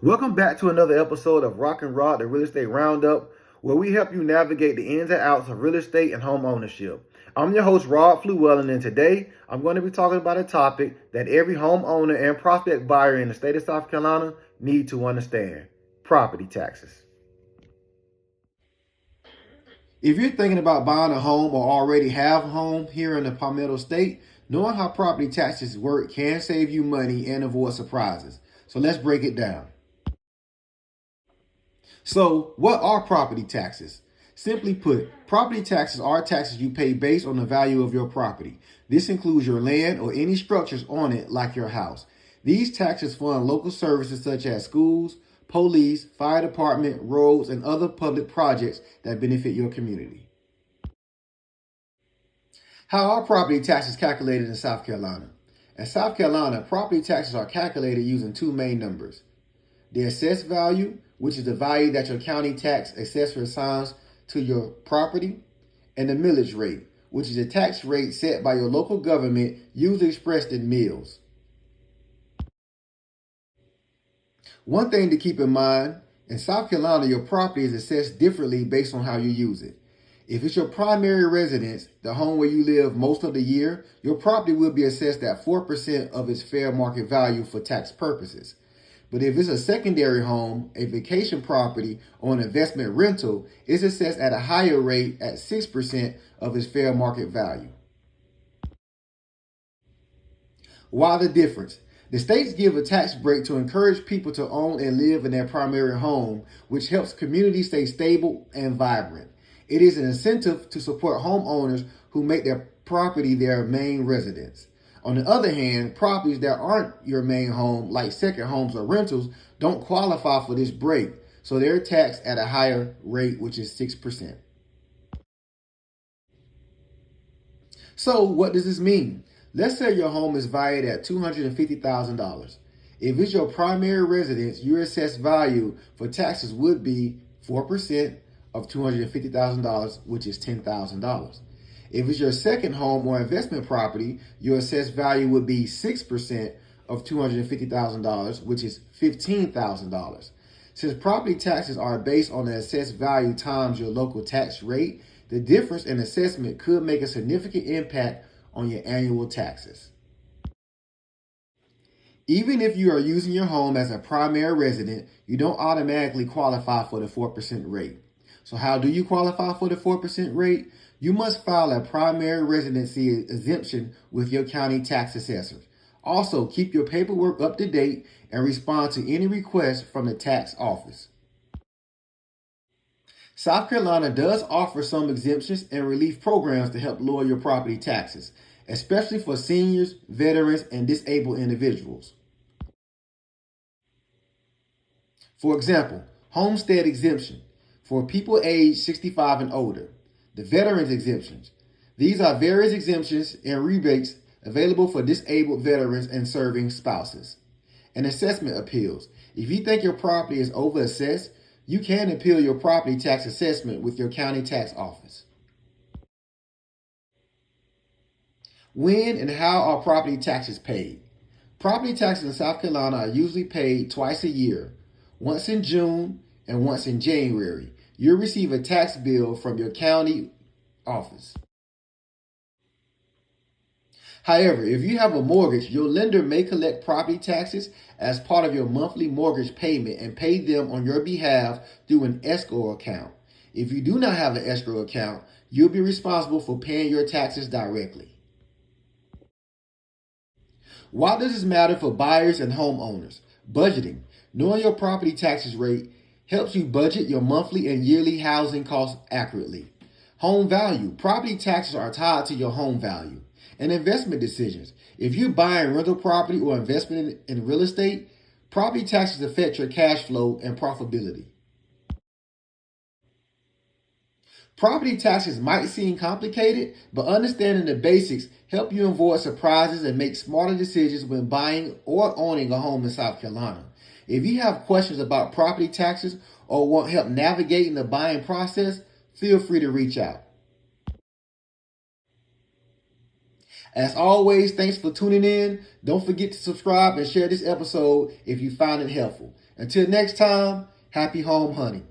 Welcome back to another episode of Rock and Rod, the Real Estate Roundup, where we help you navigate the ins and outs of real estate and home ownership. I'm your host, Rod Fluwell, and today I'm going to be talking about a topic that every homeowner and prospect buyer in the state of South Carolina need to understand: property taxes. If you're thinking about buying a home or already have a home here in the Palmetto State, knowing how property taxes work can save you money and avoid surprises. So let's break it down. So, what are property taxes? Simply put, property taxes are taxes you pay based on the value of your property. This includes your land or any structures on it, like your house. These taxes fund local services such as schools, police, fire department, roads, and other public projects that benefit your community. How are property taxes calculated in South Carolina? In South Carolina, property taxes are calculated using two main numbers: the assessed value, which is the value that your county tax assessor assigns to your property, and the millage rate, which is a tax rate set by your local government, usually expressed in mills. One thing to keep in mind, in South Carolina, your property is assessed differently based on how you use it. If it's your primary residence, the home where you live most of the year, your property will be assessed at 4% of its fair market value for tax purposes. But if it's a secondary home, a vacation property, or an investment rental, it's assessed at a higher rate at 6% of its fair market value. Why the difference? The states give a tax break to encourage people to own and live in their primary home, which helps communities stay stable and vibrant. It is an incentive to support homeowners who make their property their main residence. On the other hand, properties that aren't your main home, like second homes or rentals, don't qualify for this break, so they're taxed at a higher rate, which is 6%. So what does this mean? Let's say your home is valued at $250,000. If it's your primary residence, your assessed value for taxes would be 4% of $250,000, which is $10,000. If it's your second home or investment property, your assessed value would be 6% of $250,000, which is $15,000. Since property taxes are based on the assessed value times your local tax rate, the difference in assessment could make a significant impact on your annual taxes. Even if you are using your home as a primary resident, you don't automatically qualify for the 4% rate. So how do you qualify for the 4% rate? You must file a primary residency exemption with your county tax assessor. Also, keep your paperwork up to date and respond to any requests from the tax office. South Carolina does offer some exemptions and relief programs to help lower your property taxes, especially for seniors, veterans, and disabled individuals. For example, homestead exemption for people aged 65 and older. The veterans exemptions. These are various exemptions and rebates available for disabled veterans and serving spouses. And assessment appeals. If you think your property is overassessed, you can appeal your property tax assessment with your county tax office. When and how are property taxes paid? Property taxes in South Carolina are usually paid twice a year, once in June and once in January. You'll receive a tax bill from your county office. However, if you have a mortgage, your lender may collect property taxes as part of your monthly mortgage payment and pay them on your behalf through an escrow account. If you do not have an escrow account, you'll be responsible for paying your taxes directly. Why does this matter for buyers and homeowners? Budgeting. Knowing your property taxes rate helps you budget your monthly and yearly housing costs accurately. Home value. Property taxes are tied to your home value. And investment decisions. If you're buying rental property or investment in real estate, property taxes affect your cash flow and profitability. Property taxes might seem complicated, but understanding the basics help you avoid surprises and make smarter decisions when buying or owning a home in South Carolina. If you have questions about property taxes or want help navigating the buying process, feel free to reach out. As always, thanks for tuning in. Don't forget to subscribe and share this episode if you found it helpful. Until next time, happy home hunting.